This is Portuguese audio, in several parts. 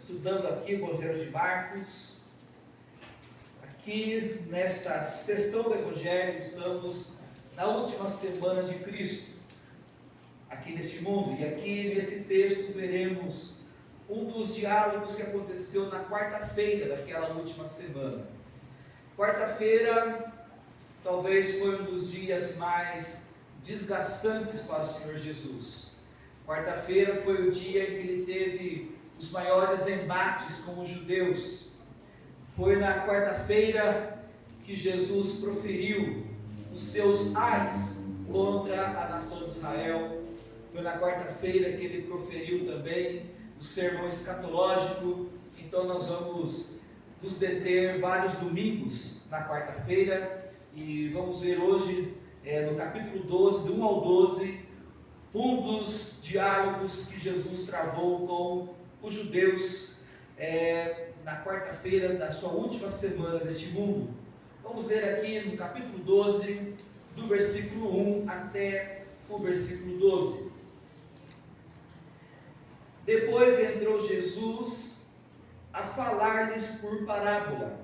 estudando aqui o Evangelho de Marcos. Aqui nesta sessão do Evangelho estamos na última semana de Cristo, aqui neste mundo. E aqui nesse texto veremos um dos diálogos que aconteceu na quarta-feira daquela última semana. Quarta-feira talvez foi um dos dias mais desgastantes para o Senhor Jesus. Quarta-feira foi o dia em que ele teve os maiores embates com os judeus. Foi na quarta-feira que Jesus proferiu os seus ais contra a nação de Israel. Foi na quarta-feira que ele proferiu também o sermão escatológico. Então nós vamos nos deter vários domingos na quarta-feira e vamos ver hoje no capítulo 12, do 1 ao 12, um dos diálogos que Jesus travou com os judeus na quarta-feira da sua última semana deste mundo. Vamos ler aqui no capítulo 12, do versículo 1 até o versículo 12. Depois entrou Jesus a falar-lhes por parábola.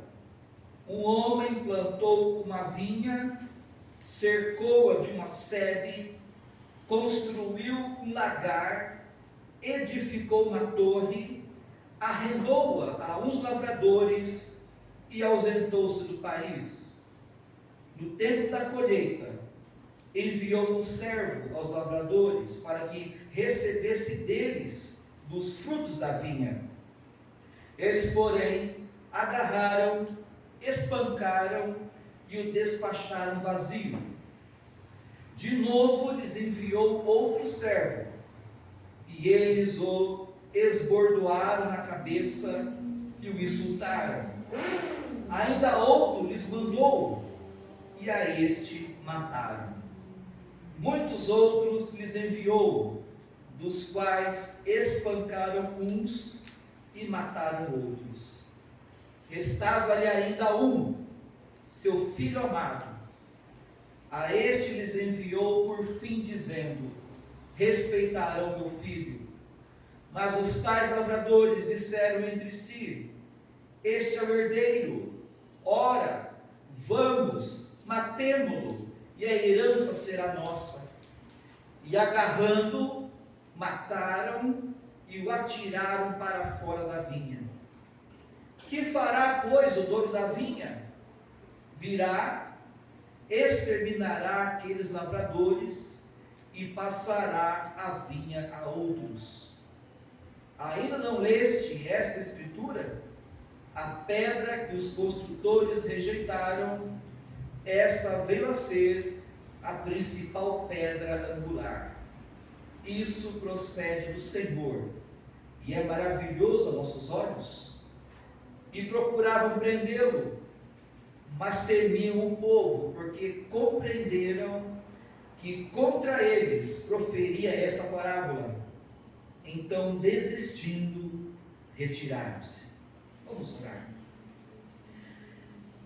Um homem plantou uma vinha, cercou-a de uma sebe, construiu um lagar, edificou uma torre, arrendou-a a uns lavradores e ausentou-se do país. No tempo da colheita, enviou um servo aos lavradores para que recebesse deles dos frutos da vinha. Eles, porém, agarraram, espancaram e o despacharam vazio. De novo lhes enviou outro servo, e eles o esbordoaram na cabeça e o insultaram. Ainda outro lhes mandou, e a este mataram. Muitos outros lhes enviou, dos quais espancaram uns e mataram outros. Restava-lhe ainda um, seu filho amado. A este lhes enviou por fim, dizendo: respeitarão meu filho. Mas os tais lavradores disseram entre si: este é o herdeiro, ora, vamos, matemo-lo, e a herança será nossa. E agarrando-o, mataram e o atiraram para fora da vinha. Que fará, pois, o dono da vinha? Virá, exterminará aqueles lavradores e passará a vinha a outros. Ainda não leste esta escritura? A pedra que os construtores rejeitaram, essa veio a ser a principal pedra angular. Isso procede do Senhor, e é maravilhoso aos nossos olhos. E procuravam prendê-lo, mas temiam o povo, porque compreenderam que contra eles proferia esta parábola. Então, desistindo, retiraram-se. Vamos orar.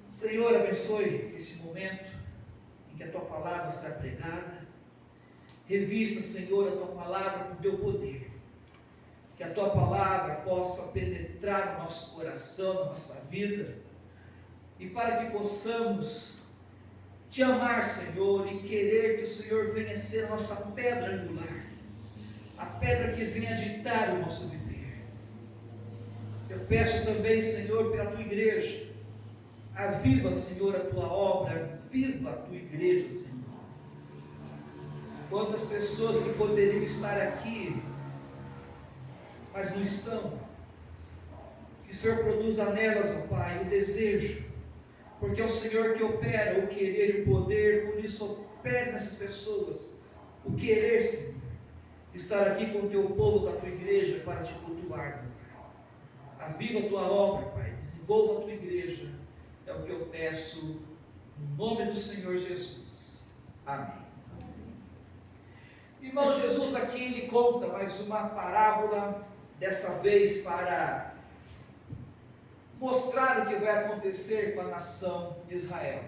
Senhor, abençoe esse momento em que a Tua palavra será pregada. Revista, Senhor, a Tua palavra com o Teu poder. Que a Tua palavra possa penetrar no nosso coração, na nossa vida. E para que possamos Te amar, Senhor, e querer que o Senhor venha ser a nossa pedra angular. A pedra que venha ditar o nosso viver. Eu peço também, Senhor, pela Tua igreja. Aviva, Senhor, a Tua obra. Viva a Tua igreja, Senhor. Quantas pessoas que poderiam estar aqui, mas não estão. Que o Senhor produza nelas, ó Pai, o desejo. Porque é o Senhor que opera o querer e o poder. Por isso, opere nessas pessoas o querer, Senhor. Estar aqui com o Teu povo, com a Tua igreja, para Te cultuar, meu Pai. Aviva a Tua obra, Pai. Desenvolva a Tua igreja. É o que eu peço, no nome do Senhor Jesus. Amém. Irmão, Jesus aqui ele conta mais uma parábola, dessa vez para mostrar o que vai acontecer com a nação de Israel.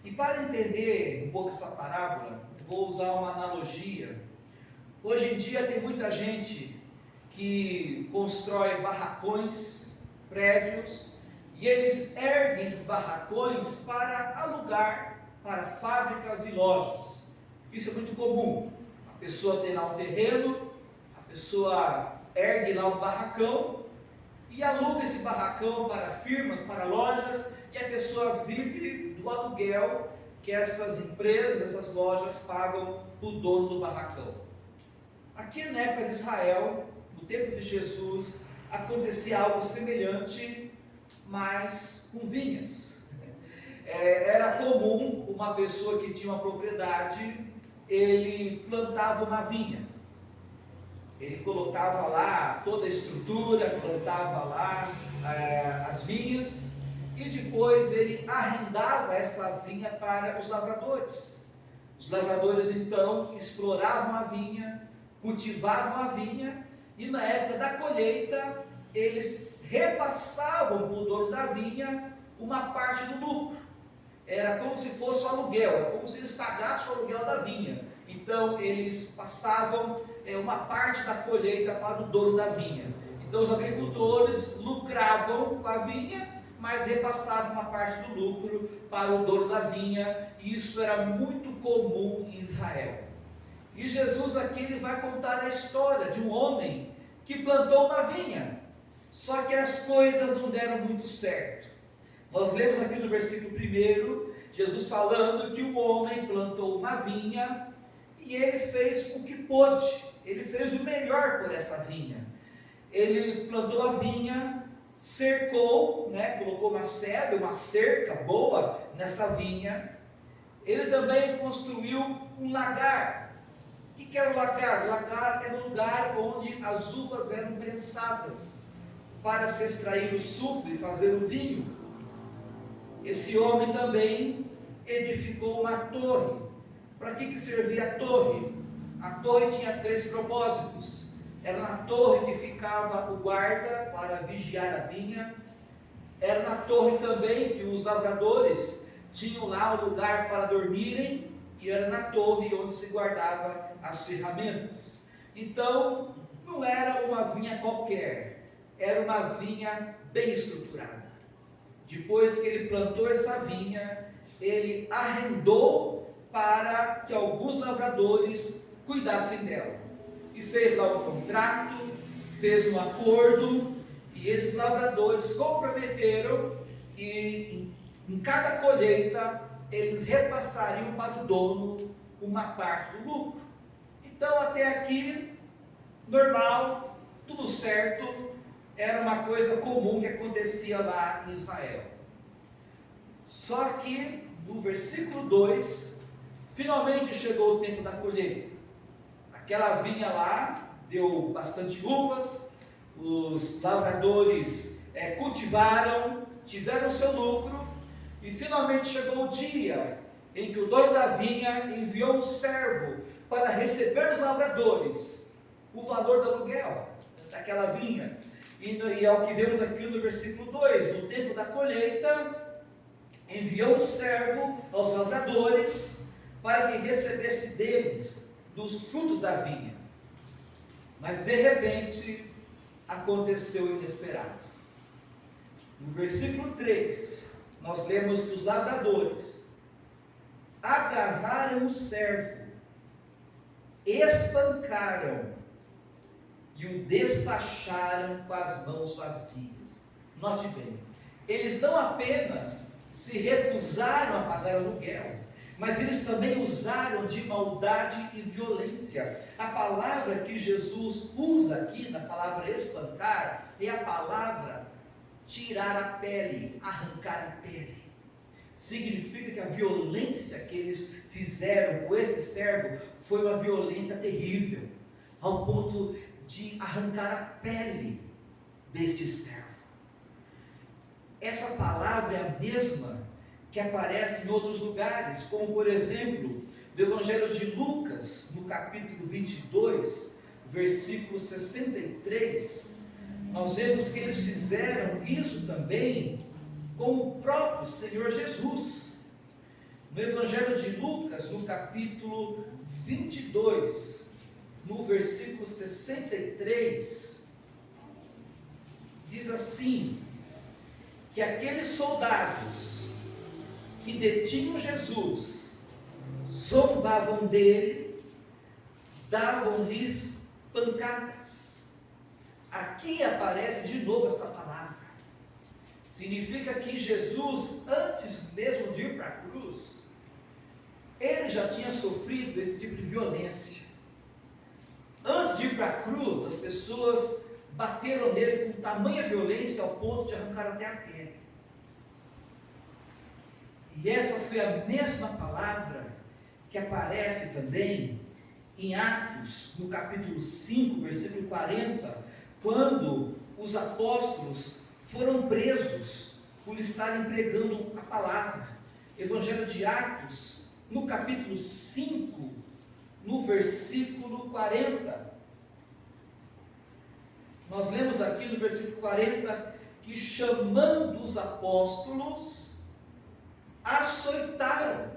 E para entender um pouco essa parábola, vou usar uma analogia. Hoje em dia tem muita gente que constrói barracões, prédios, e eles erguem esses barracões para alugar para fábricas e lojas. Isso é muito comum. A pessoa tem lá um terreno, a pessoa ergue lá um barracão e aluga esse barracão para firmas, para lojas, e a pessoa vive do aluguel que essas empresas, essas lojas pagam para o dono do barracão. Aqui na época de Israel, no tempo de Jesus, acontecia algo semelhante, mas com vinhas. Era comum uma pessoa que tinha uma propriedade, ele plantava uma vinha. Ele colocava lá toda a estrutura, plantava lá as vinhas, e depois ele arrendava essa vinha para os lavradores. Os lavradores então exploravam a vinha, cultivavam a vinha, e na época da colheita eles repassavam para o dono da vinha uma parte do lucro. Era como se fosse o aluguel, era como se eles pagassem o aluguel da vinha. Então eles passavam uma parte da colheita para o dono da vinha. Então os agricultores lucravam com a vinha, mas repassavam uma parte do lucro para o dono da vinha, e isso era muito comum em Israel. E Jesus aqui ele vai contar a história de um homem que plantou uma vinha, só que as coisas não deram muito certo. Nós lemos aqui no versículo 1, Jesus falando que o homem plantou uma vinha, e ele fez o que pôde, ele fez o melhor por essa vinha. Ele plantou a vinha, cercou, colocou uma cerca boa nessa vinha. Ele também construiu um lagar. O que era o lagar? O lagar era um lugar onde as uvas eram prensadas para se extrair o suco e fazer o vinho. Esse homem também edificou uma torre. Para que servia a torre? A torre tinha 3 propósitos. Era na torre que ficava o guarda para vigiar a vinha. Era na torre também que os lavradores tinham lá o lugar para dormirem. E era na torre onde se guardava as ferramentas. Então, não era uma vinha qualquer, era uma vinha bem estruturada. Depois que ele plantou essa vinha, ele arrendou para que alguns lavradores cuidassem dela. E fez lá um contrato, fez um acordo, e esses lavradores comprometeram que em cada colheita eles repassariam para o dono uma parte do lucro. Então até aqui, normal, tudo certo, era uma coisa comum que acontecia lá em Israel. Só que no versículo 2, finalmente chegou o tempo da colheita. Aquela vinha lá deu bastante uvas, os lavradores cultivaram, tiveram seu lucro, e finalmente chegou o dia em que o dono da vinha enviou um servo para receber os lavradores o valor do aluguel daquela vinha. E é o que vemos aqui no versículo 2, no tempo da colheita, enviou um servo aos lavradores para que recebesse deles dos frutos da vinha. Mas de repente aconteceu o inesperado. No versículo 3, nós lemos que os lavradores agarraram o servo, espancaram e o despacharam com as mãos vazias. Note bem, eles não apenas se recusaram a pagar aluguel, mas eles também usaram de maldade e violência. A palavra que Jesus usa aqui, na palavra espancar, é a palavra tirar a pele, arrancar a pele. Significa que a violência que eles fizeram com esse servo foi uma violência terrível, ao ponto de arrancar a pele deste servo. Essa palavra é a mesma que aparece em outros lugares, como por exemplo, no Evangelho de Lucas, no capítulo 22, versículo 63, nós vemos que eles fizeram isso também com o próprio Senhor Jesus. No Evangelho de Lucas, no capítulo 22, no versículo 63, diz assim, que aqueles soldados que detinham Jesus, zombavam dele, davam-lhes pancadas. Aqui aparece de novo essa palavra. Significa que Jesus, antes mesmo de ir para a cruz, ele já tinha sofrido esse tipo de violência. Antes de ir para a cruz, as pessoas bateram nele com tamanha violência ao ponto de arrancar até a pele. E essa foi a mesma palavra que aparece também em Atos, no capítulo 5, versículo 40, quando os apóstolos foram presos por estarem pregando a palavra. Evangelho de Atos, no capítulo 5, no versículo 40. Nós lemos aqui no versículo 40 que, chamando os apóstolos, açoitaram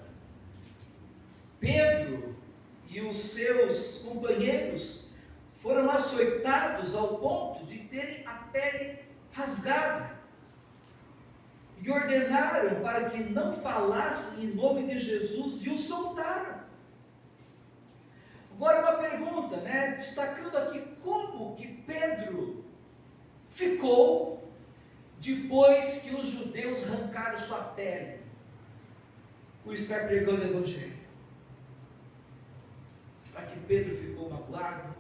Pedro e os seus companheiros. Foram açoitados ao ponto de terem a pele rasgada, e ordenaram para que não falassem em nome de Jesus, e o soltaram. Agora uma pergunta, destacando aqui como que Pedro ficou depois que os judeus arrancaram sua pele por estar pregando o evangelho. Será que Pedro ficou magoado?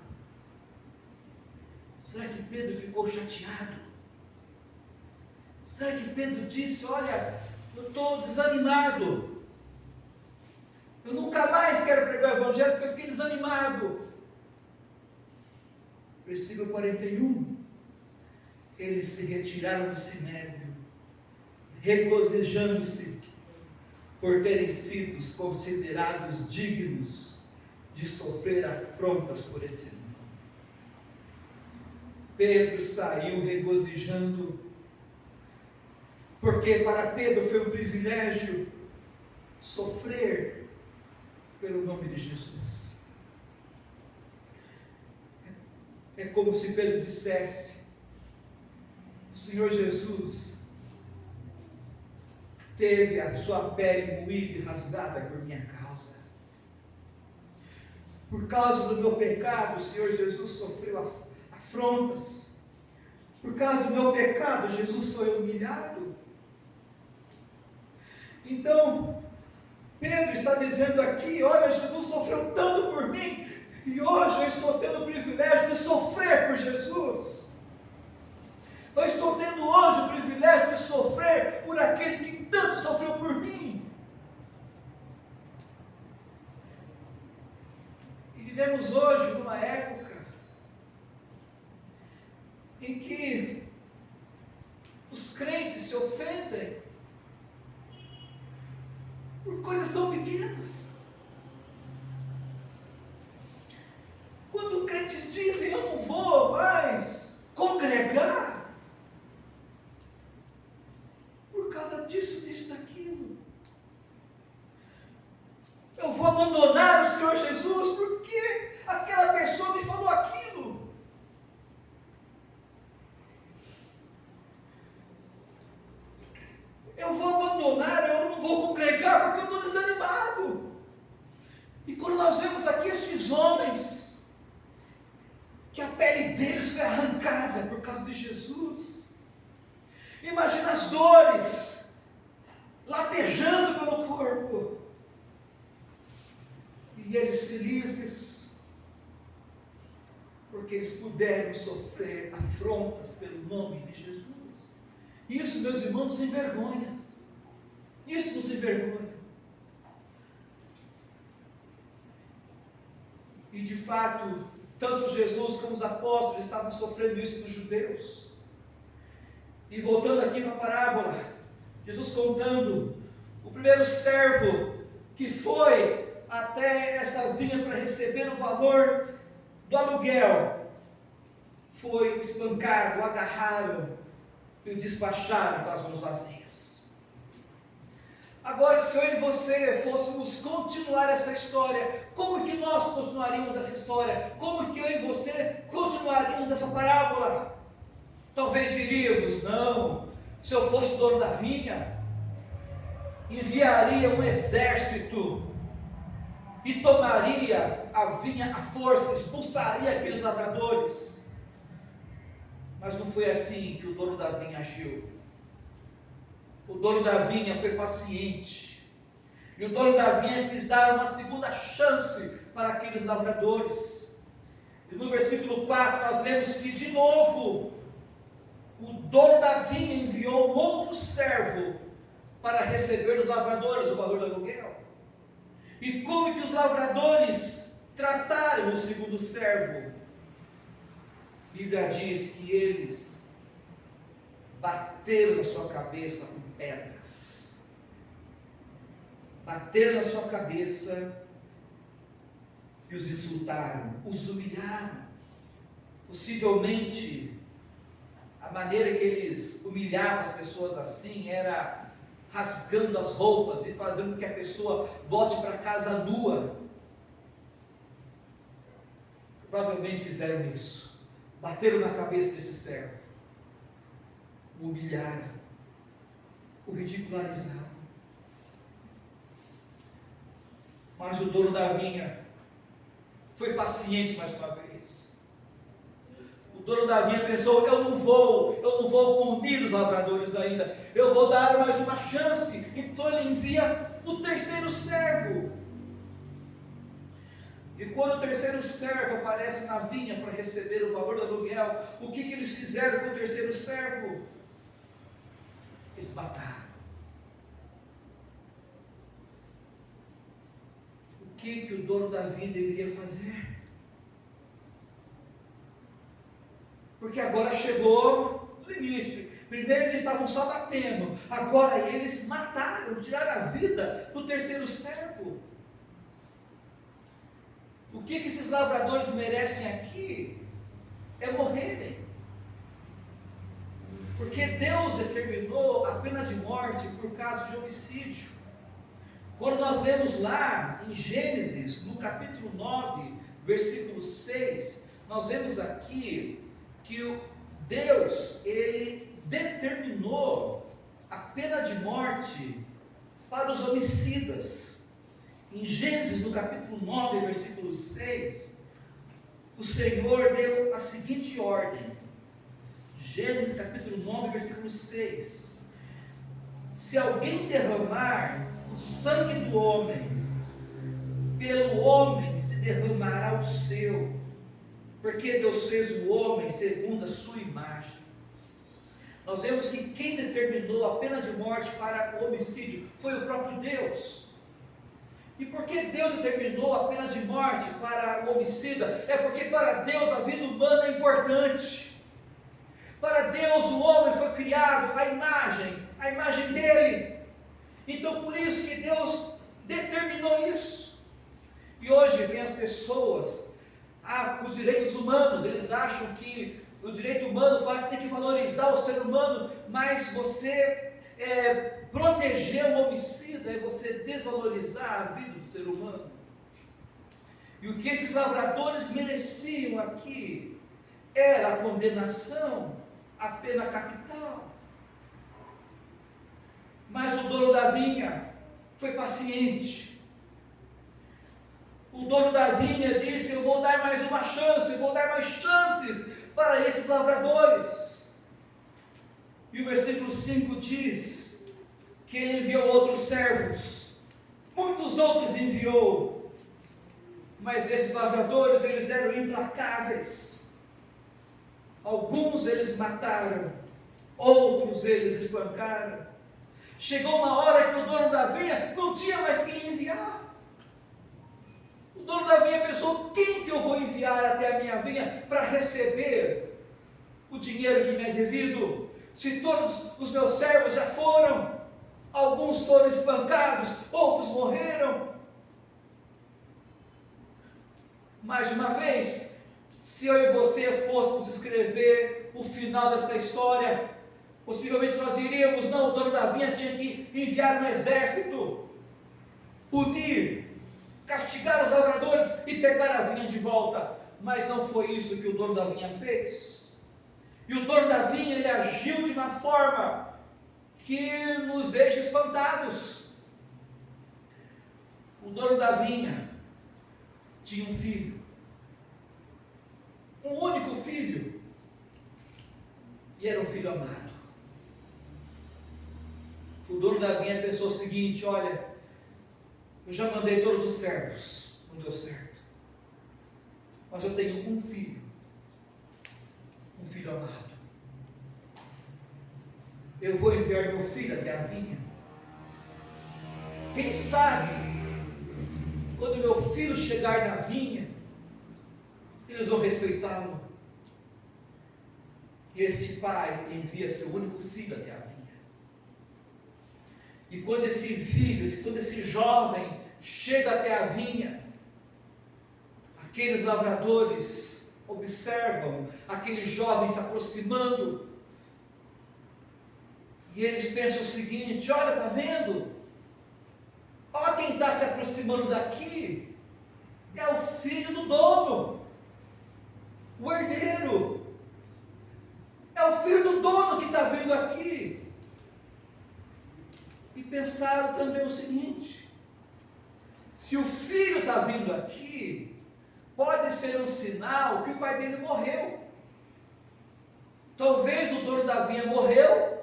Será que Pedro ficou chateado? Será que Pedro disse: olha, eu estou desanimado, eu nunca mais quero pregar o evangelho porque eu fiquei desanimado? Versículo 41, eles se retiraram do sinédrio, regozijando-se por terem sido considerados dignos de sofrer afrontas por esse nome. Pedro saiu regozijando, porque para Pedro foi um privilégio sofrer pelo nome de Jesus. É como se Pedro dissesse: o Senhor Jesus teve a sua pele moída e rasgada por minha causa. Por causa do meu pecado, o Senhor Jesus sofreu afrontas. Por causa do meu pecado, Jesus foi humilhado. Então, Pedro está dizendo aqui: olha, Jesus sofreu tanto por mim, e hoje eu estou tendo o privilégio de sofrer por Jesus. Eu estou tendo hoje o privilégio de sofrer por aquele que tanto sofreu por mim. E vivemos hoje numa época em que os crentes se ofendem por coisas tão pequenas. Quando crentes dizem: eu não vou mais congregar por causa disso, disso, daquilo. Eu vou abandonar o Senhor Jesus porque aquela pessoa me falou aquilo. Eu vou abandonar, eu não vou congregar porque eu estou desanimado. E quando nós vemos aqui esses homens, que a pele deles foi arrancada por causa de Jesus, imagina as dores latejando pelo corpo, e eles felizes, porque eles puderam sofrer afrontas pelo nome de Jesus. Isso, meus irmãos, nos envergonha. Isso nos envergonha. E de fato, tanto Jesus como os apóstolos estavam sofrendo isso dos judeus. E voltando aqui para a parábola, Jesus contando o primeiro servo que foi até essa vinha para receber o valor do aluguel, foi espancado, agarraram e o despacharam com as mãos vazias. Agora, se eu e você fôssemos continuar essa história, como que nós continuaríamos essa história? Como que eu e você continuaríamos essa parábola? Talvez diríamos: não, se eu fosse dono da vinha, enviaria um exército e tomaria a vinha à força, expulsaria aqueles lavradores. Mas não foi assim que o dono da vinha agiu. O dono da vinha foi paciente, e o dono da vinha quis dar uma segunda chance para aqueles lavradores. E no versículo 4 nós lemos que de novo o dono da vinha enviou um outro servo para receber dos lavradores o valor do aluguel. E como que os lavradores trataram o segundo servo? A Bíblia diz que eles bateram na sua cabeça com pedras. Bateram na sua cabeça e os insultaram, os humilharam. Possivelmente, a maneira que eles humilhavam as pessoas assim era rasgando as roupas e fazendo com que a pessoa volte para casa nua. Provavelmente fizeram isso. Bateram na cabeça desse servo, o humilharam, o ridicularizaram. Mas o dono da vinha foi paciente mais uma vez. O dono da vinha pensou: eu não vou punir os lavradores ainda, eu vou dar mais uma chance. Então ele envia o terceiro servo. E quando o terceiro servo aparece na vinha para receber o valor do aluguel, o que eles fizeram com o terceiro servo? Eles mataram. O que o dono da vinha deveria fazer? Porque agora chegou o limite. Primeiro eles estavam só batendo, agora eles mataram, tiraram a vida do terceiro servo. O que esses lavradores merecem aqui é morrerem. Porque Deus determinou a pena de morte por causa de homicídio. Quando nós lemos lá em Gênesis, no capítulo 9, versículo 6, nós vemos aqui que Deus, ele determinou a pena de morte para os homicidas. Em Gênesis, no capítulo 9, versículo 6, o Senhor deu a seguinte ordem. Gênesis, capítulo 9, versículo 6. Se alguém derramar o sangue do homem, pelo homem se derramará o seu, porque Deus fez o homem segundo a sua imagem. Nós vemos que quem determinou a pena de morte para o homicídio foi o próprio Deus. E por que Deus determinou a pena de morte para o homicida? É porque para Deus a vida humana é importante. Para Deus o homem foi criado à imagem dele. Então por isso que Deus determinou isso. E hoje vem as pessoas, os direitos humanos, eles acham que o direito humano fala que tem que valorizar o ser humano, mas você proteger o homicida é você desvalorizar a vida do ser humano. E o que esses lavradores mereciam aqui era a condenação, a pena capital. Mas o dono da vinha foi paciente. O dono da vinha disse: eu vou dar mais uma chance, eu vou dar mais chances para esses lavradores. E o versículo 5 diz que ele enviou outros servos, muitos outros enviou, mas esses lavradores, eles eram implacáveis. Alguns eles mataram, outros eles espancaram. Chegou uma hora que o dono da vinha não tinha mais quem enviar. O dono da vinha pensou: quem que eu vou enviar até a minha vinha para receber o dinheiro que me é devido? Se todos os meus servos já foram, alguns foram espancados, outros morreram. Mais uma vez, se eu e você fôssemos escrever o final dessa história, possivelmente nós diríamos: não, o dono da vinha tinha que enviar um exército, punir, castigar os lavradores e pegar a vinha de volta. Mas não foi isso que o dono da vinha fez. E o dono da vinha, ele agiu de uma forma que nos deixa espantados. O dono da vinha tinha um filho, um único filho, e era um filho amado. O dono da vinha pensou o seguinte: olha, eu já mandei todos os servos, não deu certo, mas eu tenho um filho amado. Eu vou enviar meu filho até a vinha. Quem sabe, quando meu filho chegar na vinha, eles vão respeitá-lo. E esse pai envia seu único filho até a vinha. E quando esse filho, quando esse jovem chega até a vinha, aqueles lavradores observam aquele jovem se aproximando, e eles pensam o seguinte: olha, está vendo? Olha quem está se aproximando daqui, é o filho do dono, o herdeiro, é o filho do dono que está vindo aqui. E pensaram também o seguinte: se o filho está vindo aqui, pode ser um sinal que o pai dele morreu. Talvez o dono da vinha morreu,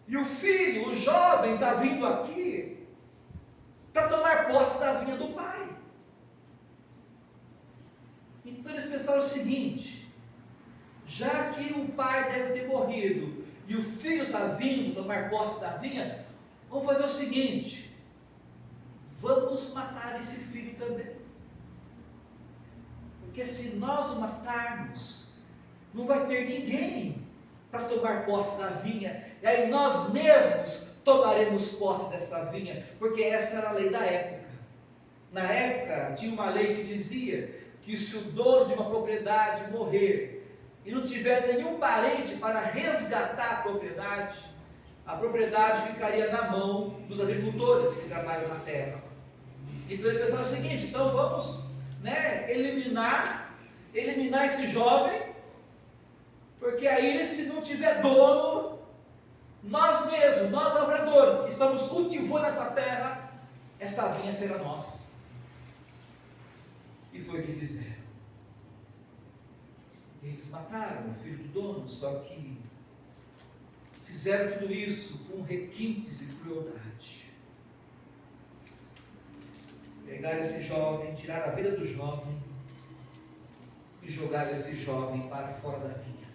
e o filho, o jovem, está vindo aqui para tomar posse da vinha do pai. Então eles pensaram o seguinte: já que o pai deve ter morrido e o filho está vindo tomar posse da vinha, vamos fazer o seguinte: vamos matar esse filho também. Porque se nós o matarmos, não vai ter ninguém para tomar posse da vinha, e aí nós mesmos tomaremos posse dessa vinha, porque essa era a lei da época. Na época tinha uma lei que dizia que se o dono de uma propriedade morrer e não tiver nenhum parente para resgatar a propriedade ficaria na mão dos agricultores que trabalham na terra. Então eles pensaram o seguinte: então vamos, eliminar esse jovem, porque aí, se não tiver dono, nós mesmos, nós lavradores, que estamos cultivando essa terra, essa vinha será nossa. E foi o que fizeram. Eles mataram o filho do dono, só que fizeram tudo isso com requintes e crueldade. Pegaram esse jovem, tiraram a vida do jovem e jogaram esse jovem para fora da vinha,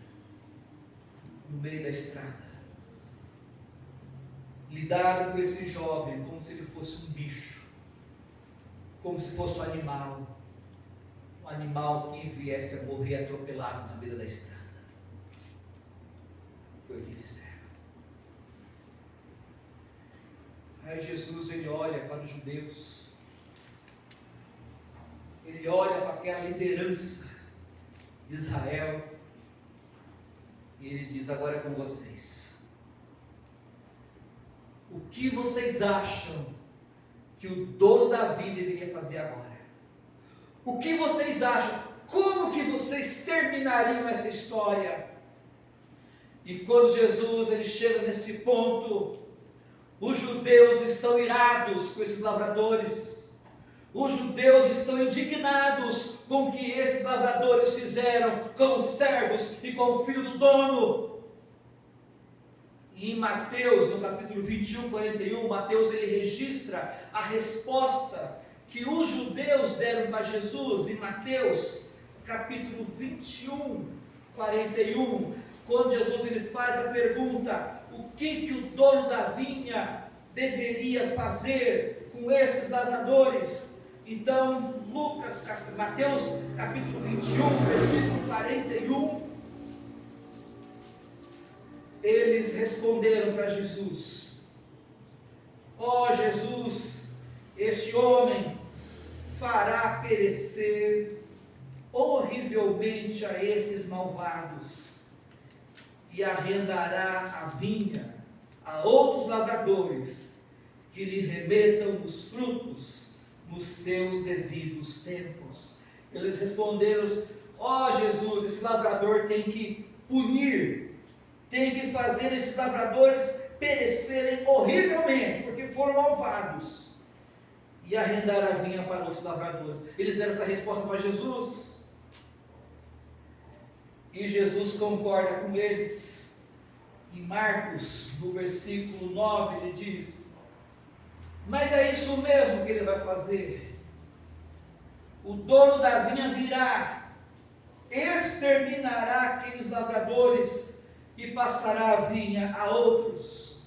no meio da estrada. Lidaram com esse jovem como se ele fosse um bicho, como se fosse um animal que viesse a morrer atropelado na beira da estrada. Foi o que fizeram. Aí Jesus, ele olha para os judeus, ele olha para aquela liderança de Israel, e ele diz: agora é com vocês. O que vocês acham que o dono da vinha deveria fazer agora? O que vocês acham? Como que vocês terminariam essa história? E quando Jesus ele chega nesse ponto, os judeus estão irados com esses lavradores. Os judeus estão indignados com o que esses lavradores fizeram com os servos e com o filho do dono. E em Mateus, no capítulo 21, 41, Mateus ele registra a resposta que os judeus deram para Jesus. Em Mateus, capítulo 21, 41, quando Jesus ele faz a pergunta: o que o dono da vinha deveria fazer com esses lavradores? Então, Mateus capítulo 21, versículo 41, eles responderam para Jesus: ó Jesus, este homem fará perecer horrivelmente a esses malvados e arrendará a vinha a outros lavradores que lhe remetam os frutos nos seus devidos tempos. Eles responderam: ó Jesus, esse lavrador tem que punir, tem que fazer esses lavradores perecerem horrivelmente, porque foram malvados, e arrendar a vinha para outros lavradores. Eles deram essa resposta para Jesus, e Jesus concorda com eles. Em Marcos, no versículo 9, ele diz: mas é isso mesmo que ele vai fazer. O dono da vinha virá, exterminará aqueles lavradores e passará a vinha a outros.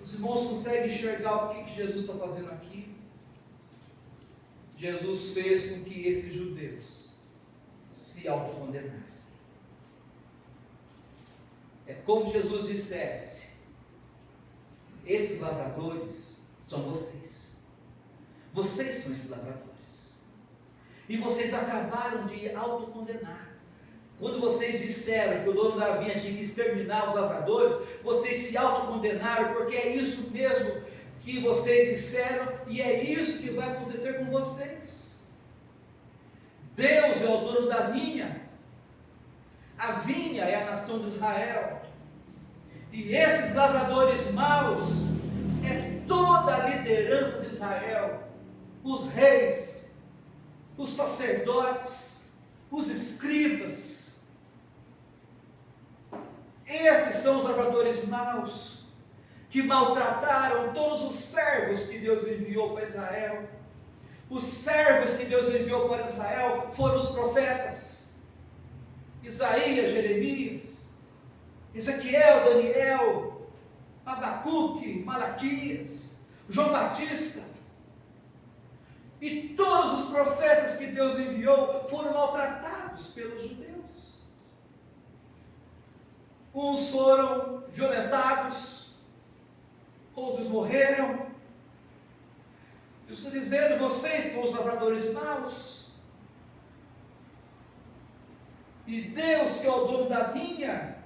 Os irmãos conseguem enxergar o que Jesus está fazendo aqui? Jesus fez com que esses judeus se autocondenassem. É como Jesus dissesse: esses lavradores são vocês. Vocês são esses lavradores. E vocês acabaram de autocondenar. Quando vocês disseram que o dono da vinha tinha que exterminar os lavradores, vocês se autocondenaram, porque é isso mesmo que vocês disseram, e é isso que vai acontecer com vocês. Deus é o dono da vinha. A vinha é a nação de Israel. E esses lavradores maus é toda a liderança de Israel, os reis, os sacerdotes, os escribas. Esses são os lavradores maus, que maltrataram todos os servos que Deus enviou para Israel. Os servos que Deus enviou para Israel foram os profetas: Isaías, Jeremias, Ezequiel, Daniel, Abacuque, Malaquias, João Batista. E todos os profetas que Deus enviou foram maltratados pelos judeus. Uns foram violentados, outros morreram. Eu estou dizendo, vocês são os lavradores maus. E Deus, que é o dono da vinha,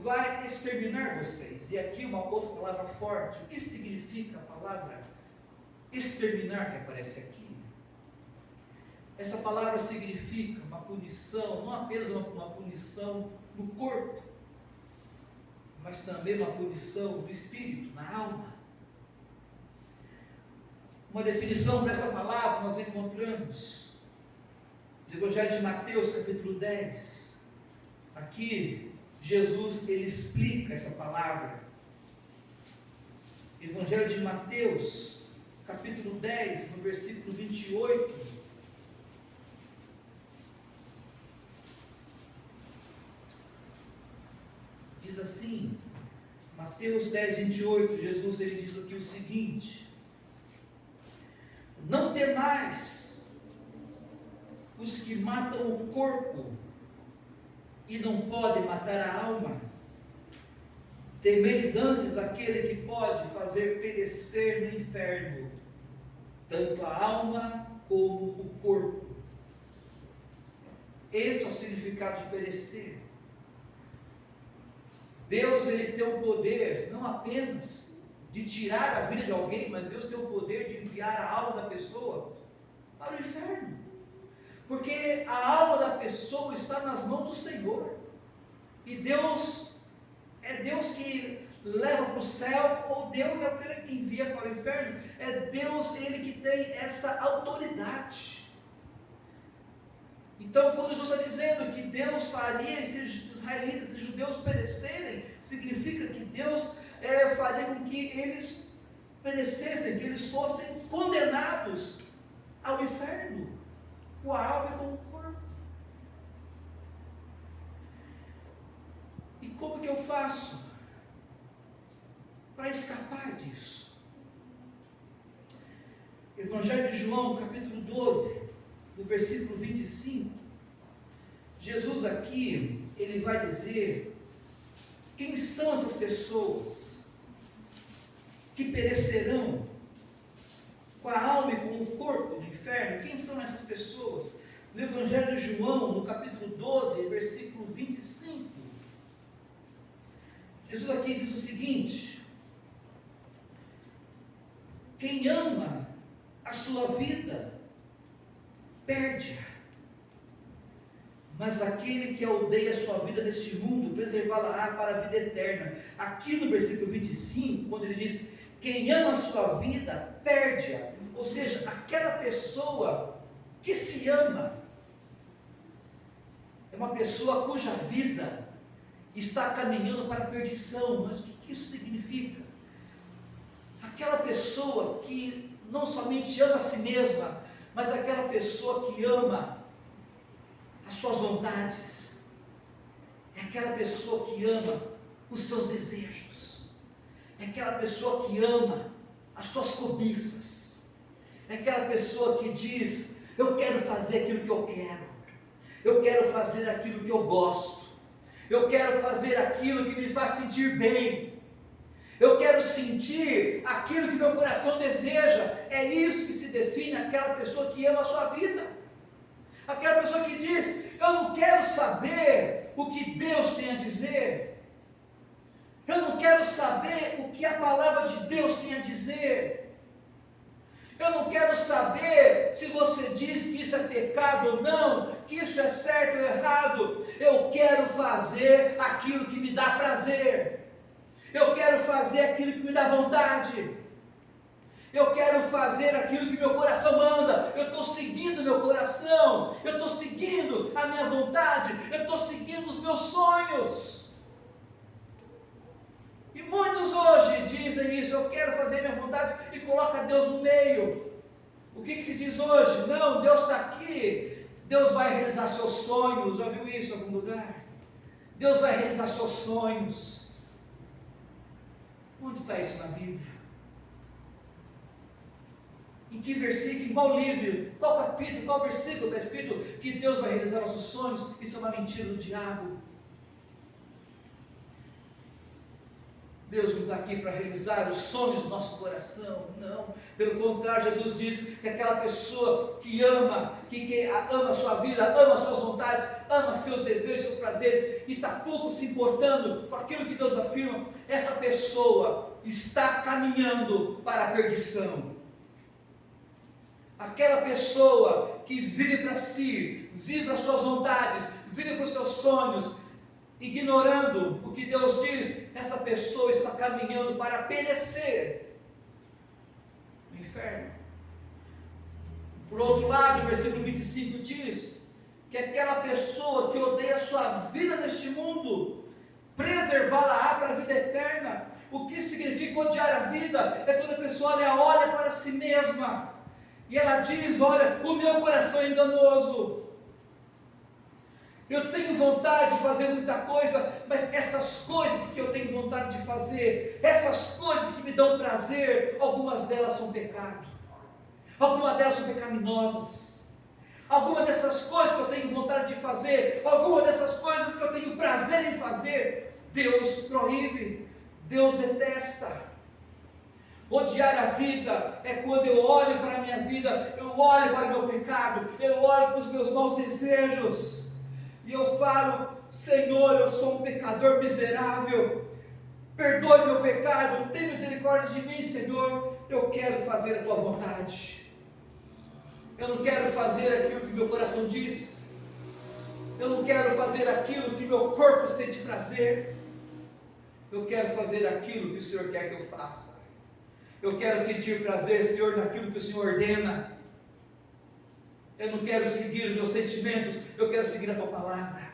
vai exterminar vocês. E aqui uma outra palavra forte. O que significa a palavra exterminar que aparece aqui? Essa palavra significa uma punição, não apenas uma punição no corpo, mas também uma punição no espírito, na alma. Uma definição para essa palavra nós encontramos no Evangelho de Mateus, capítulo 10. Aqui Jesus, ele explica essa palavra. Evangelho de Mateus, capítulo 10, no versículo 28. Diz assim, Mateus 10, 28, Jesus, ele diz aqui o seguinte: não temais os que matam o corpo e não podem matar a alma. Temeis antes aquele que pode fazer perecer no inferno tanto a alma como o corpo. Esse é o significado de perecer. Deus, ele tem o poder não apenas de tirar a vida de alguém, mas Deus tem o poder de enviar a alma da pessoa para o inferno. Porque a alma da pessoa está nas mãos do Senhor. E Deus é Deus que leva para o céu, ou Deus é aquele que envia para o inferno. É Deus, ele que tem essa autoridade. Então, quando Jesus está dizendo que Deus faria esses israelitas, esses judeus perecerem, significa que Deus faria com que eles perecessem, que eles fossem condenados ao inferno, com a alma e com o corpo. E como que eu faço para escapar disso? Evangelho de João, capítulo 12, no versículo 25, Jesus aqui, ele vai dizer quem são essas pessoas que perecerão com a alma e com o corpo no inferno. Quem são essas pessoas? No Evangelho de João, no capítulo 12, versículo 25, Jesus aqui diz o seguinte: quem ama a sua vida, perde-a, mas aquele que odeia a sua vida neste mundo, preservá-la para a vida eterna. Aqui no versículo 25, quando ele diz, quem ama a sua vida, perde-a. Ou seja, aquela pessoa que se ama, é uma pessoa cuja vida está caminhando para a perdição. Mas o que isso significa? Aquela pessoa que não somente ama a si mesma, mas aquela pessoa que ama as suas vontades, é aquela pessoa que ama os seus desejos, é aquela pessoa que ama as suas cobiças, é aquela pessoa que diz, eu quero fazer aquilo que eu quero fazer aquilo que eu gosto, eu quero fazer aquilo que me faz sentir bem, eu quero sentir aquilo que meu coração deseja. É isso que se define aquela pessoa que ama a sua vida, aquela pessoa que diz, eu não quero saber o que Deus tem a dizer, eu não quero saber o que a palavra de Deus tem a dizer, eu não quero saber se você diz que isso é pecado ou não, que isso é certo ou errado. Eu quero fazer aquilo que me dá prazer, eu quero fazer aquilo que me dá vontade, eu quero fazer aquilo que meu coração manda. Eu estou seguindo meu coração, eu estou seguindo a minha vontade, eu estou seguindo os meus sonhos. E muitos hoje dizem isso, eu quero fazer minha vontade, e coloca Deus no meio. O que se diz hoje? Não, Deus está aqui, Deus vai realizar seus sonhos. Já viu isso em algum lugar? Deus vai realizar seus sonhos. Onde está isso na Bíblia? Em que versículo, em qual livro, qual capítulo, qual versículo está escrito que Deus vai realizar nossos sonhos? Isso é uma mentira do diabo. Deus não está aqui para realizar os sonhos do nosso coração, não. Pelo contrário, Jesus diz que aquela pessoa que ama, que ama a sua vida, ama as suas vontades, ama seus desejos, seus prazeres, e está pouco se importando com aquilo que Deus afirma, essa pessoa está caminhando para a perdição. Aquela pessoa que vive para si, vive para as suas vontades, vive para os seus sonhos, ignorando o que Deus diz, essa pessoa está caminhando para perecer no inferno. Por outro lado, o versículo 25 diz que aquela pessoa que odeia a sua vida neste mundo, preservá-la para a vida eterna. O que significa odiar a vida? É quando a pessoa olha para si mesma e ela diz, olha, o meu coração é enganoso, eu tenho vontade de fazer muita coisa, mas essas coisas que eu tenho vontade de fazer, essas coisas que me dão prazer, algumas delas são pecado, algumas delas são pecaminosas, algumas dessas coisas que eu tenho vontade de fazer, algumas dessas coisas que eu tenho prazer em fazer, Deus proíbe, Deus detesta. Odiar a vida é quando eu olho para a minha vida, eu olho para o meu pecado, eu olho para os meus maus desejos, e eu falo, Senhor, eu sou um pecador miserável, perdoe meu pecado, tenha misericórdia de mim, Senhor, eu quero fazer a tua vontade, eu não quero fazer aquilo que meu coração diz, eu não quero fazer aquilo que meu corpo sente prazer, eu quero fazer aquilo que o Senhor quer que eu faça. Eu quero sentir prazer, Senhor, naquilo que o Senhor ordena. Eu não quero seguir os meus sentimentos, eu quero seguir a tua palavra.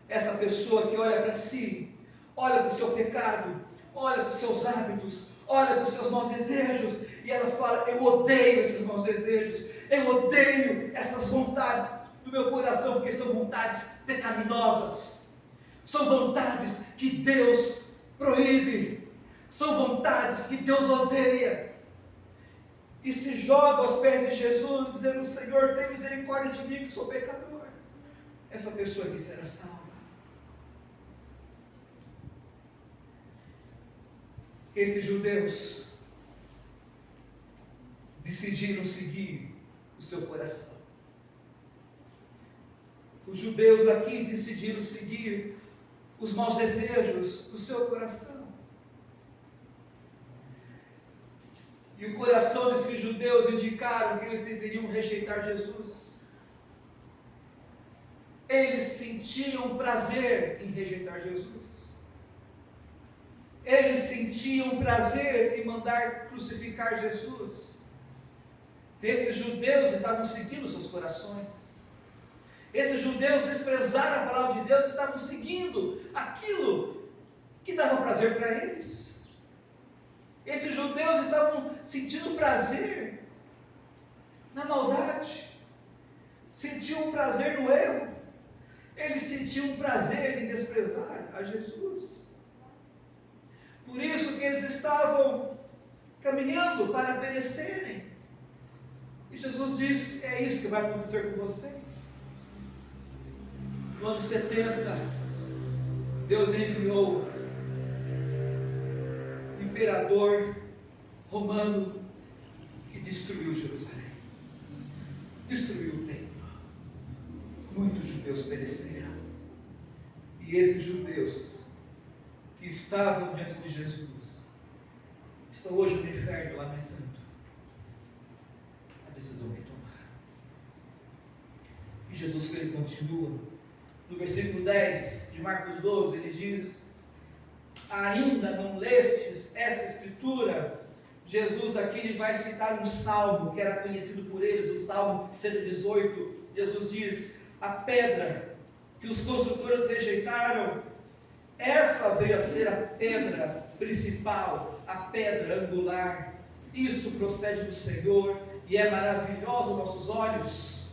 Essa pessoa que olha para si, olha para o seu pecado, olha para os seus hábitos, olha para os seus maus desejos, e ela fala, eu odeio esses maus desejos, eu odeio essas vontades do meu coração, porque são vontades pecaminosas, são vontades que Deus proíbe, são vontades que Deus odeia, e se joga aos pés de Jesus, dizendo, Senhor, tem misericórdia de mim que sou pecador. Essa pessoa aqui será salva. Esses judeus decidiram seguir o seu coração. Os judeus aqui decidiram seguir os maus desejos do seu coração. E o coração desses judeus indicaram que eles deveriam rejeitar Jesus. eles sentiam prazer em rejeitar Jesus. Eles sentiam prazer em mandar crucificar Jesus. Esses judeus estavam seguindo seus corações. Esses judeus desprezaram a palavra de Deus, estavam seguindo aquilo que dava prazer para eles. Esses judeus estavam sentindo prazer na maldade, sentiam prazer no erro, eles sentiam prazer em desprezar a Jesus. Por isso que eles estavam caminhando para perecerem. E Jesus disse: é isso que vai acontecer com vocês. No ano 70, Deus enviou o imperador romano que destruiu Jerusalém, destruiu o templo. Muitos judeus pereceram, e esses judeus que estavam diante de Jesus estão hoje no inferno lamentando a decisão que tomaram. E Jesus, ele continua no versículo 10 de Marcos 12, ele diz: ainda não lestes esta escritura? Jesus aqui ele vai citar um salmo que era conhecido por eles, o Salmo 118. Jesus diz: a pedra que os construtores rejeitaram, essa veio a ser a pedra principal, a pedra angular. Isso procede do Senhor e é maravilhoso aos nossos olhos.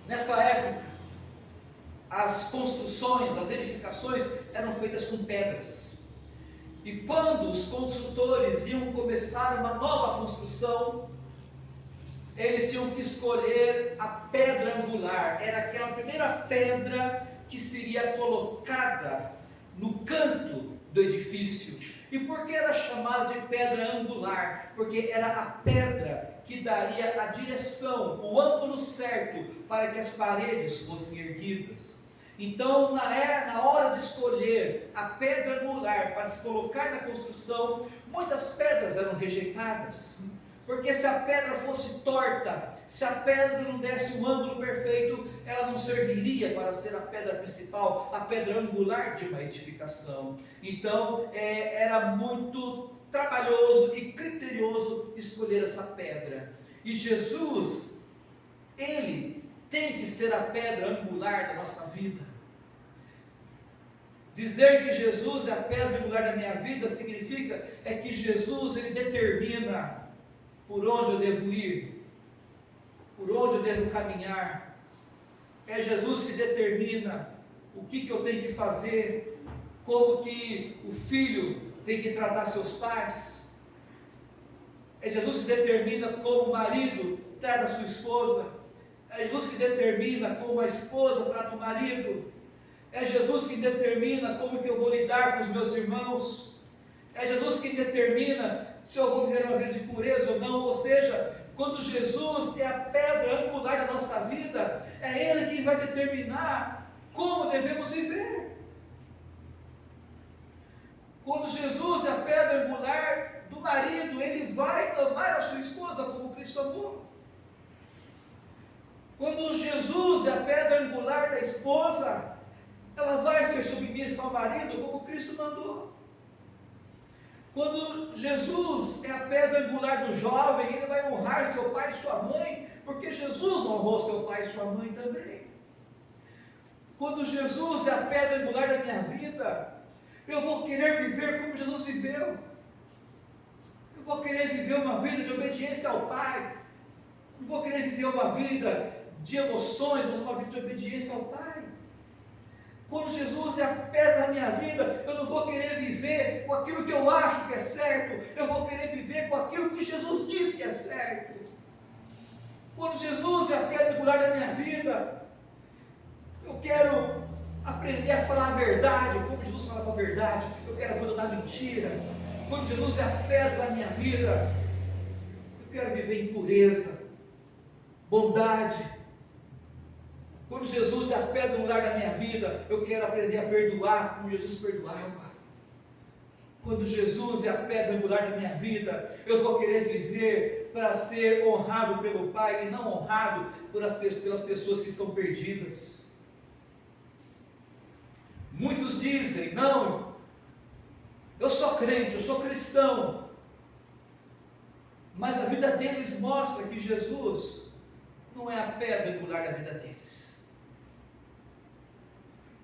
Nessa época, as construções, as edificações eram feitas com pedras. E quando os construtores iam começar uma nova construção, eles tinham que escolher a pedra angular. Era aquela primeira pedra que seria colocada no canto do edifício. E por que era chamada de pedra angular? Porque era a pedra que daria a direção, o ângulo certo para que as paredes fossem erguidas. Então, na hora de escolher a pedra angular para se colocar na construção, muitas pedras eram rejeitadas, porque se a pedra fosse torta, se a pedra não desse um ângulo perfeito, ela não serviria para ser a pedra principal, a pedra angular de uma edificação. Então, era muito trabalhoso e criterioso escolher essa pedra. E Jesus, ele tem que ser a pedra angular da nossa vida. Dizer que Jesus é a pedra angular da minha vida significa que Jesus ele determina por onde eu devo ir, por onde eu devo caminhar. É Jesus que determina o que eu tenho que fazer, como que o filho tem que tratar seus pais. É Jesus que determina como o marido trata a sua esposa. É Jesus que determina como a esposa trata o marido. É Jesus que determina como que eu vou lidar com os meus irmãos. É Jesus que determina se eu vou viver uma vida de pureza ou não. Ou seja, quando Jesus é a pedra angular da nossa vida, é Ele quem vai determinar como devemos viver. Quando Jesus é a pedra angular do marido, ele vai amar a sua esposa como Cristo amou. Quando Jesus é a pedra angular da esposa, ela vai ser submissa ao marido como Cristo mandou. Quando Jesus é a pedra angular do jovem, ele vai honrar seu pai e sua mãe, porque Jesus honrou seu pai e sua mãe também. Quando Jesus é a pedra angular da minha vida, eu vou querer viver como Jesus viveu. Eu vou querer viver uma vida de obediência ao Pai. Não vou querer viver uma vida de emoções, mas uma vida de obediência ao Pai. Quando Jesus é a pedra da minha vida, eu não vou querer viver com aquilo que eu acho que é certo, eu vou querer viver com aquilo que Jesus diz que é certo. Quando Jesus é a pedra angular da minha vida, eu quero aprender a falar a verdade, como Jesus falava a verdade, eu quero abandonar a mentira. Quando Jesus é a pedra da minha vida, eu quero viver em pureza, bondade. Quando Jesus é a pedra angular da minha vida, eu quero aprender a perdoar como Jesus perdoava. Quando Jesus é a pedra angular da minha vida, eu vou querer viver para ser honrado pelo Pai e não honrado pelas pessoas que estão perdidas. Muitos dizem: não, eu sou crente, eu sou cristão, mas a vida deles mostra que Jesus não é a pedra angular da vida deles.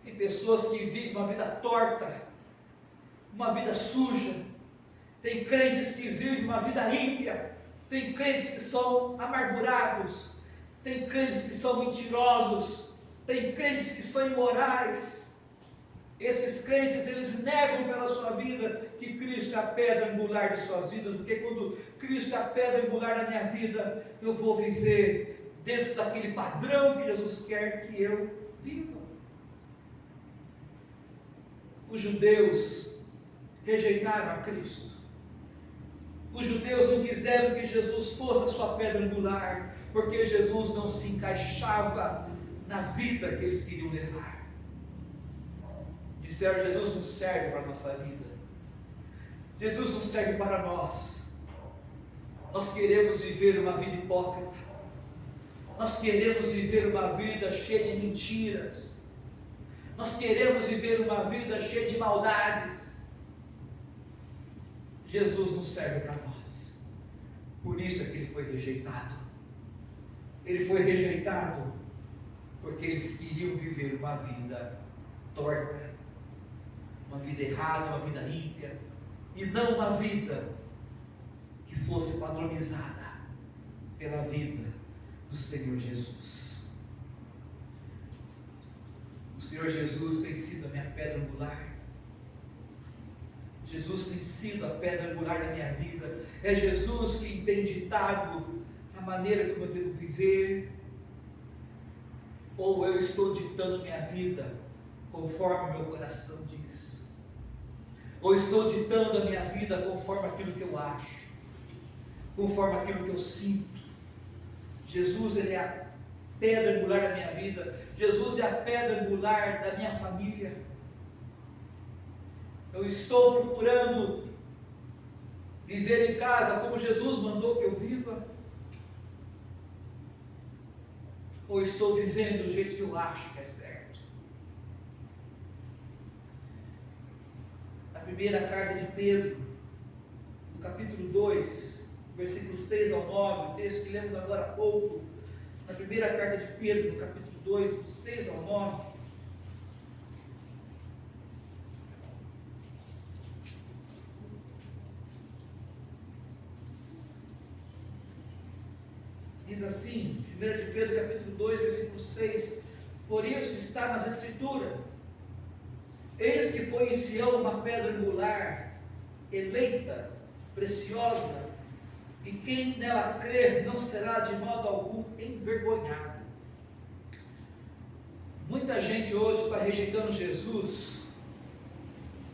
Tem pessoas que vivem uma vida torta, uma vida suja. Tem crentes que vivem uma vida ímpia. Tem crentes que são amargurados. Tem crentes que são mentirosos. Tem crentes que são imorais. Esses crentes, eles negam pela sua vida que Cristo é a pedra angular de suas vidas, porque quando Cristo é a pedra angular da minha vida, eu vou viver dentro daquele padrão que Jesus quer que eu viva. Os judeus rejeitaram a Cristo. Os judeus não quiseram que Jesus fosse a sua pedra angular, porque Jesus não se encaixava na vida que eles queriam levar. Disseram: Jesus não serve para a nossa vida, Jesus não serve para nós. Nós queremos viver uma vida hipócrita, nós queremos viver uma vida cheia de mentiras, nós queremos viver uma vida cheia de maldades. Jesus não serve para nós. Por isso é que ele foi rejeitado. Ele foi rejeitado porque eles queriam viver uma vida torta, uma vida errada, uma vida ímpia, e não uma vida que fosse padronizada pela vida do Senhor Jesus. O Senhor Jesus tem sido a minha pedra angular. Jesus tem sido a pedra angular da minha vida. É Jesus quem tem ditado a maneira como eu devo viver, ou eu estou ditando minha vida conforme o meu coração diz, ou estou ditando a minha vida conforme aquilo que eu acho, conforme aquilo que eu sinto. Jesus, ele é a pedra angular da minha vida. Jesus é a pedra angular da minha família. Eu estou procurando viver em casa como Jesus mandou que eu viva? Ou estou vivendo do jeito que eu acho que é certo? Na primeira carta de Pedro, no capítulo 2, versículos 6 ao 9, o texto que lemos agora há pouco, na primeira carta de Pedro, no capítulo 2, do 6 ao 9, diz assim, 1 de Pedro capítulo 2, versículo 6: por isso está nas Escrituras: eis que põe em Sião uma pedra angular, eleita, preciosa, e quem nela crer não será de modo algum envergonhado. Muita gente hoje está rejeitando Jesus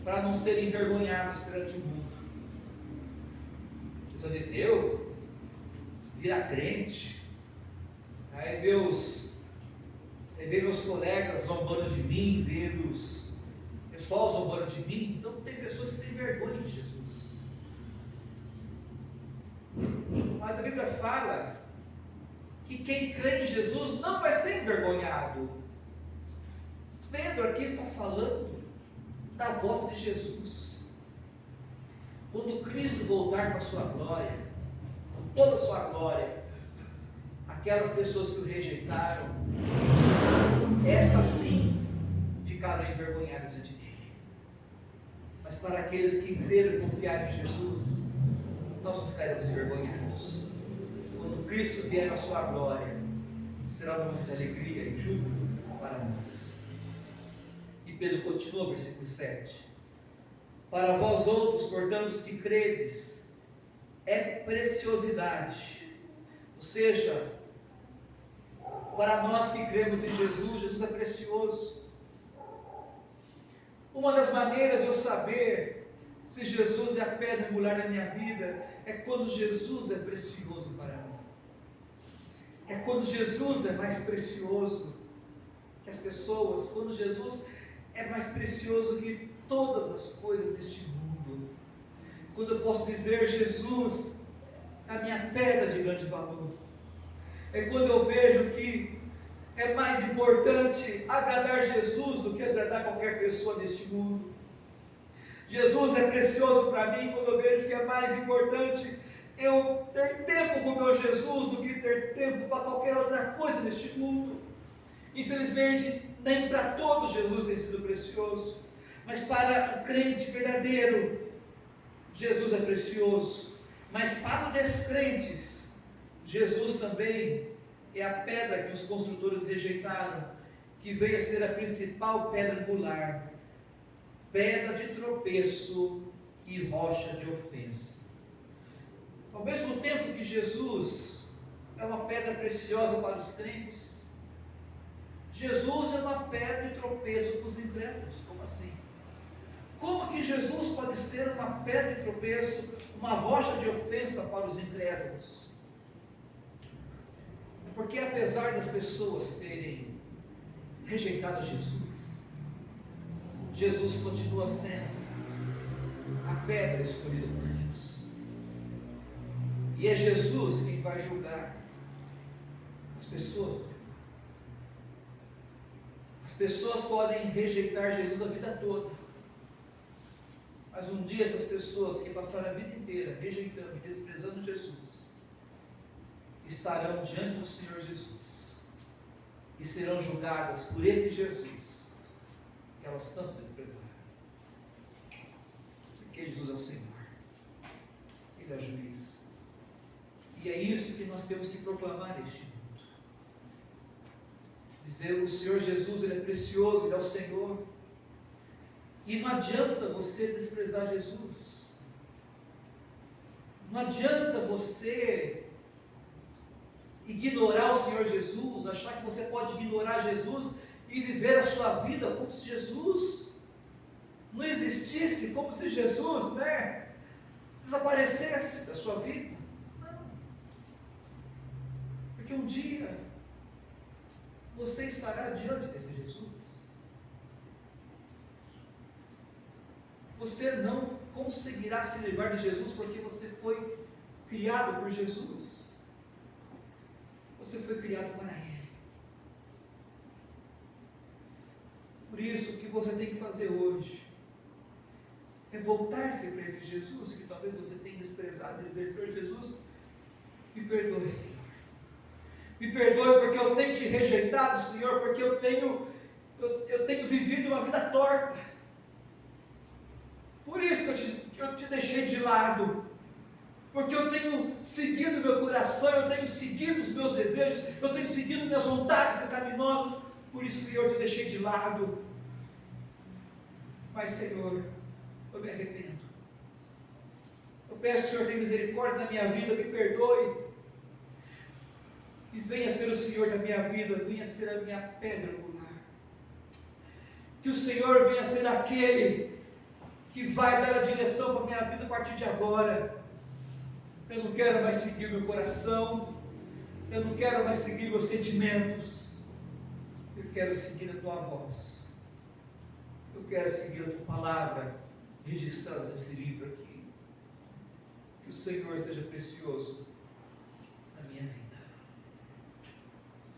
para não serem envergonhados perante o mundo. A pessoa diz: eu virar crente, aí ver meus colegas zombando de mim, ver os pessoal zombando de mim. Então tem pessoas que têm vergonha de Jesus. Mas a Bíblia fala que quem crê em Jesus não vai ser envergonhado. Pedro aqui está falando da volta de Jesus. Quando Cristo voltar com a sua glória, com toda a sua glória, aquelas pessoas que o rejeitaram, estas sim ficaram envergonhadas diante dele. Mas para aqueles que creram e confiaram em Jesus, nós não ficaremos envergonhados. Quando Cristo vier na sua glória, será um momento de alegria e júbilo para nós. E Pedro continua, versículo 7: para vós outros, portanto, os que credes, é preciosidade. Ou seja, para nós que cremos em Jesus, Jesus é precioso. Uma das maneiras de eu saber se Jesus é a pedra angular da minha vida é quando Jesus é precioso para mim. É quando Jesus é mais precioso que as pessoas, quando Jesus é mais precioso que todas as coisas deste mundo. Quando eu posso dizer: Jesus a minha pedra de grande valor. É quando eu vejo que é mais importante agradar Jesus do que agradar qualquer pessoa deste mundo. Jesus é precioso para mim quando eu vejo que é mais importante eu ter tempo com o meu Jesus do que ter tempo para qualquer outra coisa neste mundo. Infelizmente, nem para todos Jesus tem sido precioso, mas para o crente verdadeiro, Jesus é precioso. Mas para os descrentes, Jesus também é a pedra que os construtores rejeitaram, que veio a ser a principal pedra angular, pedra de tropeço e rocha de ofensa. Ao mesmo tempo que Jesus é uma pedra preciosa para os crentes, Jesus é uma pedra de tropeço para os incrédulos. Como assim? Como que Jesus pode ser uma pedra de tropeço, uma rocha de ofensa para os incrédulos? É porque apesar das pessoas terem rejeitado Jesus, Jesus continua sendo a pedra escolhida por Deus. E é Jesus quem vai julgar as pessoas. As pessoas podem rejeitar Jesus a vida toda, mas um dia essas pessoas que passaram a vida inteira rejeitando e desprezando Jesus, estarão diante do Senhor Jesus e serão julgadas por esse Jesus que elas tanto desprezaram. Porque Jesus é o Senhor, Ele é o juiz, e é isso que nós temos que proclamar neste mundo. Dizer: o Senhor Jesus, Ele é precioso, Ele é o Senhor. E não adianta você desprezar Jesus. Não adianta você ignorar o Senhor Jesus, achar que você pode ignorar Jesus e viver a sua vida como se Jesus não existisse, como se Jesus, desaparecesse da sua vida. Não. Porque um dia você estará diante desse Jesus. Você não conseguirá se livrar de Jesus porque você foi criado por Jesus. Você foi criado para Ele. Por isso, o que você tem que fazer hoje é voltar-se para esse Jesus que talvez você tenha desprezado, e dizer: Senhor Jesus, me perdoe, Senhor. Me perdoe porque eu tenho te rejeitado, Senhor, porque eu tenho vivido uma vida torta. Por isso que eu te deixei de lado, porque eu tenho seguido meu coração, eu tenho seguido os meus desejos, eu tenho seguido minhas vontades pecaminosas. Por isso, Senhor, eu te deixei de lado. Mas, Senhor, eu me arrependo. Eu peço que o Senhor tenha misericórdia na minha vida, me perdoe, e venha ser o Senhor da minha vida, venha ser a minha pedra angular. Que o Senhor venha ser aquele que vai dar a direção para a minha vida a partir de agora. Eu não quero mais seguir meu coração, eu não quero mais seguir meus sentimentos, eu quero seguir a tua voz, eu quero seguir a tua palavra registrada nesse livro aqui. Que o Senhor seja precioso na minha vida.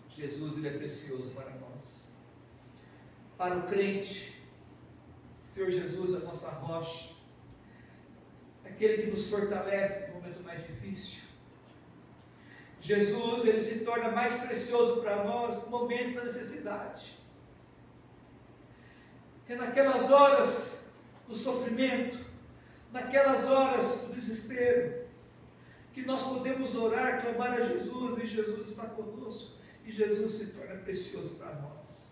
Jesus, Ele é precioso para nós. Para o crente, Senhor Jesus é a nossa rocha, aquele que nos fortalece no momento mais difícil. Jesus, Ele se torna mais precioso para nós no momento da necessidade. É naquelas horas do sofrimento, naquelas horas do desespero, que nós podemos orar, clamar a Jesus, e Jesus está conosco, e Jesus se torna precioso para nós.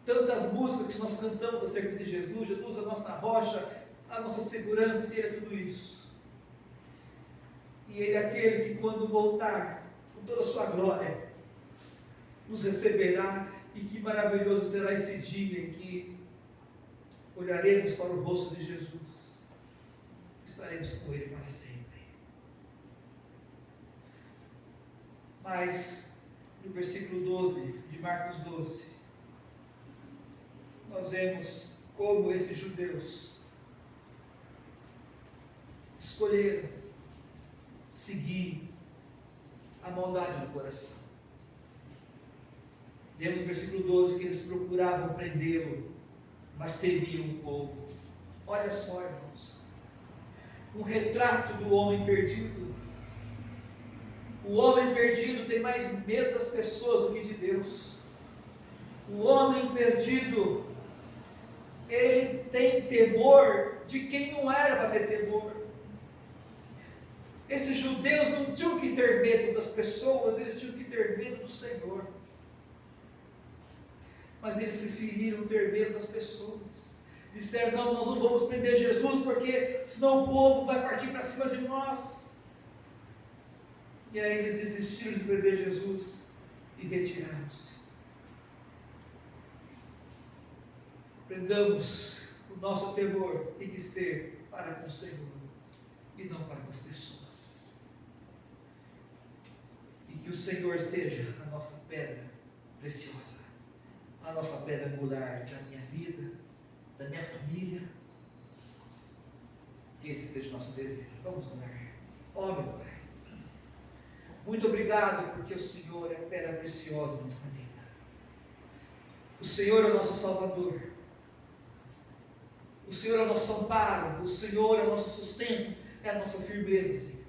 Tantas músicas que nós cantamos acerca de Jesus: Jesus é a nossa rocha, a nossa segurança, Ele é tudo isso. E Ele é aquele que, quando voltar com toda a sua glória, nos receberá. E que maravilhoso será esse dia em que olharemos para o rosto de Jesus, estaremos com Ele para sempre. Mas no versículo 12 de Marcos 12, nós vemos como esses judeus escolheram seguir a maldade do coração. Lemos no versículo 12 que eles procuravam prendê-lo, mas temiam o povo. Olha só, irmãos, um retrato do homem perdido. O homem perdido tem mais medo das pessoas do que de Deus. O homem perdido, ele tem temor de quem não era para ter temor. Esses judeus não tinham que ter medo das pessoas, eles tinham que ter medo do Senhor. Mas eles preferiram ter medo das pessoas. Disseram: não, nós não vamos prender Jesus, porque senão o povo vai partir para cima de nós. E aí eles desistiram de prender Jesus e retiraram-se. Prendamos o nosso temor, tem que ser para com o Senhor e não para com as pessoas. E que o Senhor seja a nossa pedra preciosa, a nossa pedra angular da minha vida, da minha família. Que esse seja o nosso desejo. Vamos orar. Ó meu Pai, muito obrigado porque o Senhor é a pedra preciosa da nossa vida. O Senhor é o nosso Salvador. O Senhor é o nosso amparo. O Senhor é o nosso sustento, é a nossa firmeza, Senhor.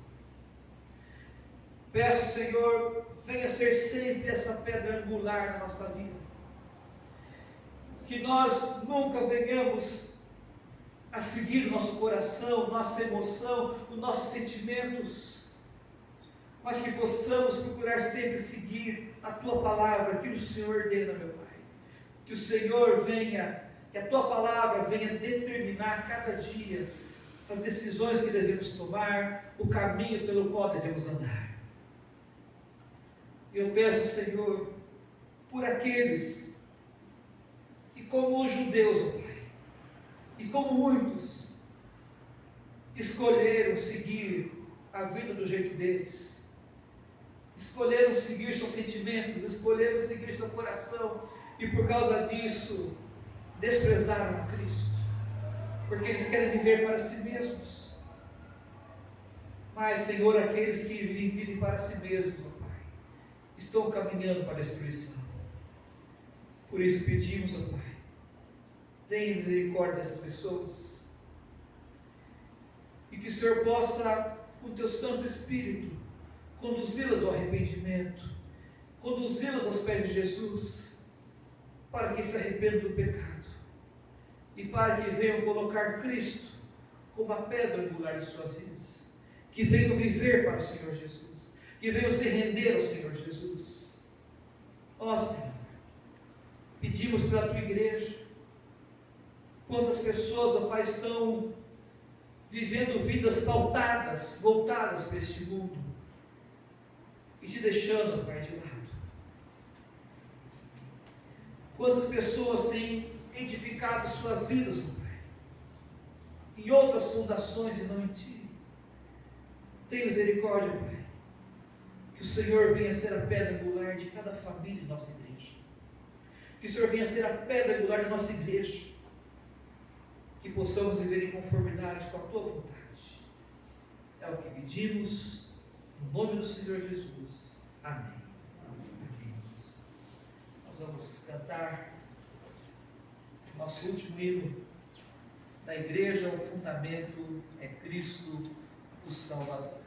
Peço, Senhor, venha ser sempre essa pedra angular na nossa vida. Que nós nunca venhamos a seguir o nosso coração, nossa emoção, os nossos sentimentos, mas que possamos procurar sempre seguir a Tua palavra, aquilo que o Senhor ordena, meu Pai. Que o Senhor venha, que a Tua palavra venha determinar cada dia as decisões que devemos tomar, o caminho pelo qual devemos andar. Eu peço, Senhor, por aqueles que, como os judeus, ó Pai, e como muitos, escolheram seguir a vida do jeito deles, escolheram seguir seus sentimentos, escolheram seguir seu coração, e por causa disso, desprezaram a Cristo, porque eles querem viver para si mesmos. Mas, Senhor, aqueles que vivem para si mesmos, ó Pai, estão caminhando para a destruição. Por isso pedimos, ó Pai, tenha misericórdia dessas pessoas, e que o Senhor possa, com o Teu Santo Espírito, conduzi-las ao arrependimento, conduzi-las aos pés de Jesus, para que se arrependam do pecado, e para que venham colocar Cristo como a pedra angular de suas vidas, que venham viver para o Senhor Jesus, que venham se render ao Senhor Jesus. Ó Senhor, pedimos pela Tua igreja. Quantas pessoas, ó Pai, estão vivendo vidas pautadas, voltadas para este mundo, e te deixando, ó Pai, de lado. Quantas pessoas têm edificado suas vidas, ó Pai, em outras fundações e não em Ti. Tem misericórdia, Pai, que o Senhor venha ser a pedra angular de cada família de nossa igreja, que o Senhor venha ser a pedra angular da nossa igreja, que possamos viver em conformidade com a Tua vontade. É o que pedimos, no nome do Senhor Jesus. Amém. Amém. Nós vamos cantar nosso último hino da igreja. O fundamento é Cristo, o Salvador.